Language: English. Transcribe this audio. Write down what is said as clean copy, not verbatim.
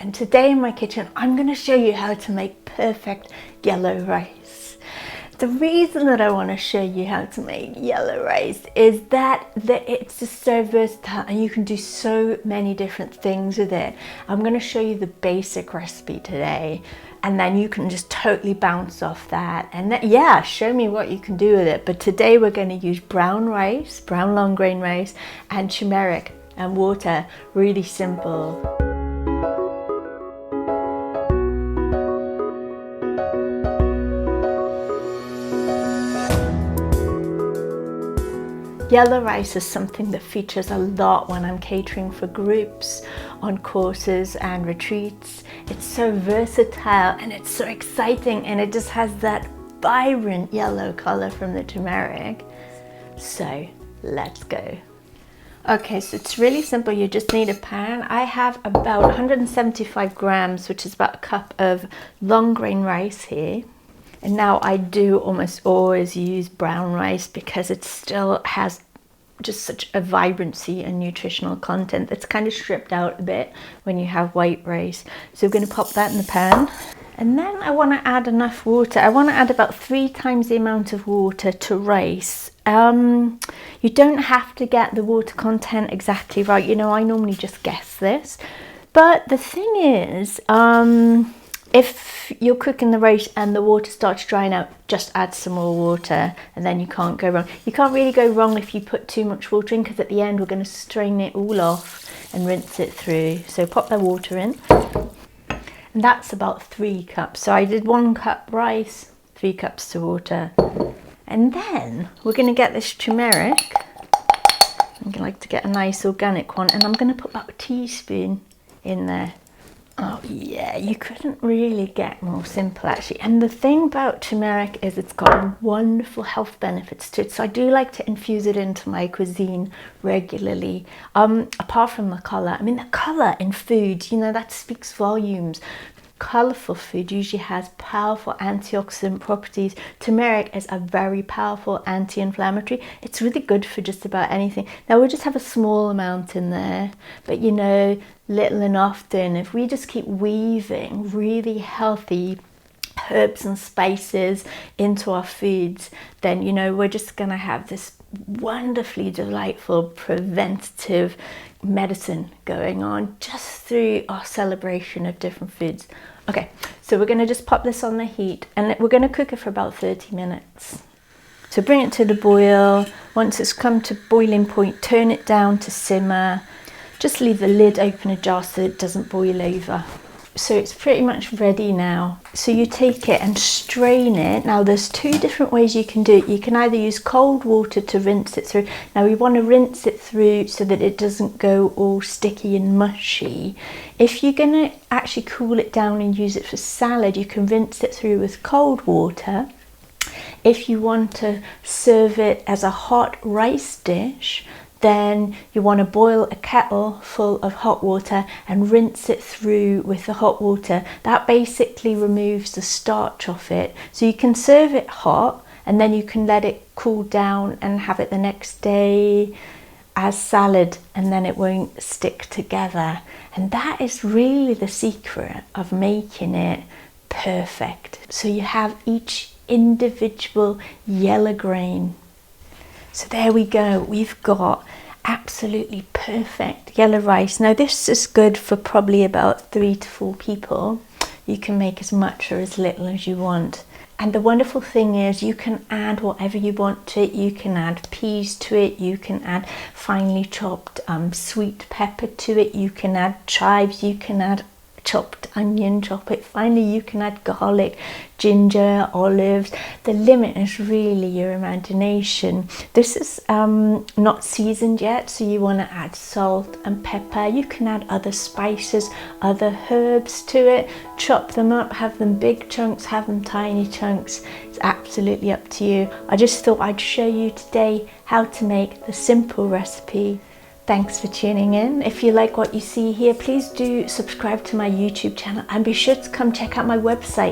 and today in my kitchen I'm going to show you how to make perfect yellow rice. The reason that I want to show you how to make yellow rice is that it's just so versatile and you can do so many different things with it. I'm going to show you the basic recipe today, and then you can just totally bounce off that and then, show me what you can do with it. But today we're going to use brown rice, brown long grain rice, and turmeric and water. Really simple. Yellow rice is something that features a lot when I'm catering for groups, on courses and retreats. It's so versatile and it's so exciting, and it just has that vibrant yellow color from the turmeric. So let's go. Okay, so it's really simple. You just need a pan. I have about 175 grams, which is about a cup of long grain rice here. And now I do almost always use brown rice because it still has just such a vibrancy and nutritional content that's kind of stripped out a bit when you have white rice. So we're going to pop that in the pan. And then I want to add enough water. I want to add about 3 times the amount of water to rice. You don't have to get the water content exactly right. You know, I normally just guess this. But the thing is, if you're cooking the rice and the water starts drying out, just add some more water and then you can't go wrong. You can't really go wrong if you put too much water in, because at the end we're going to strain it all off and rinse it through. So pop the water in. And that's about 3 cups. So I did 1 cup rice, 3 cups of water. And then we're going to get this turmeric. I like to get a nice organic one, and I'm going to put about a teaspoon in there. Oh yeah, you couldn't really get more simple actually. And the thing about turmeric is it's got wonderful health benefits to it. So I do like to infuse it into my cuisine regularly. Apart from the colour, I mean the colour in food, you know, that speaks volumes. Colourful food usually has powerful antioxidant properties. Turmeric is a very powerful anti-inflammatory. It's really good for just about anything. Now we'll just have a small amount in there, but you know, little and often, if we just keep weaving really healthy herbs and spices into our foods, then you know, we're just going to have this wonderfully delightful preventative medicine going on just through our celebration of different foods. Okay, so we're going to just pop this on the heat and we're going to cook it for about 30 minutes. So bring it to the boil. Once it's come to boiling point, turn it down to simmer. Just leave the lid open ajar so it doesn't boil over. So it's pretty much ready now. So you take it and strain it. Now there's 2 different ways you can do it. You can either use cold water to rinse it through. Now we want to rinse it through so that it doesn't go all sticky and mushy. If you're going to actually cool it down and use it for salad, you can rinse it through with cold water. If you want to serve it as a hot rice dish, then you want to boil a kettle full of hot water and rinse it through with the hot water. That basically removes the starch off it. So you can serve it hot and then you can let it cool down and have it the next day as salad, and then it won't stick together. And that is really the secret of making it perfect. So you have each individual yellow grain. So there we go, we've got absolutely perfect yellow rice. Now this is good for probably about 3 to 4 people. You can make as much or as little as you want. And the wonderful thing is you can add whatever you want to it. You can add peas to it, you can add finely chopped sweet pepper to it, you can add chives, you can add chopped onion, chop it finely, you can add garlic, ginger, olives. The limit is really your imagination. This is not seasoned yet, so you want to add salt and pepper. You can add other spices, other herbs to it, chop them up, have them big chunks, have them tiny chunks. It's absolutely up to you. I just thought I'd show you today how to make the simple recipe. Thanks for tuning in. If you like what you see here, please do subscribe to my YouTube channel and be sure to come check out my website,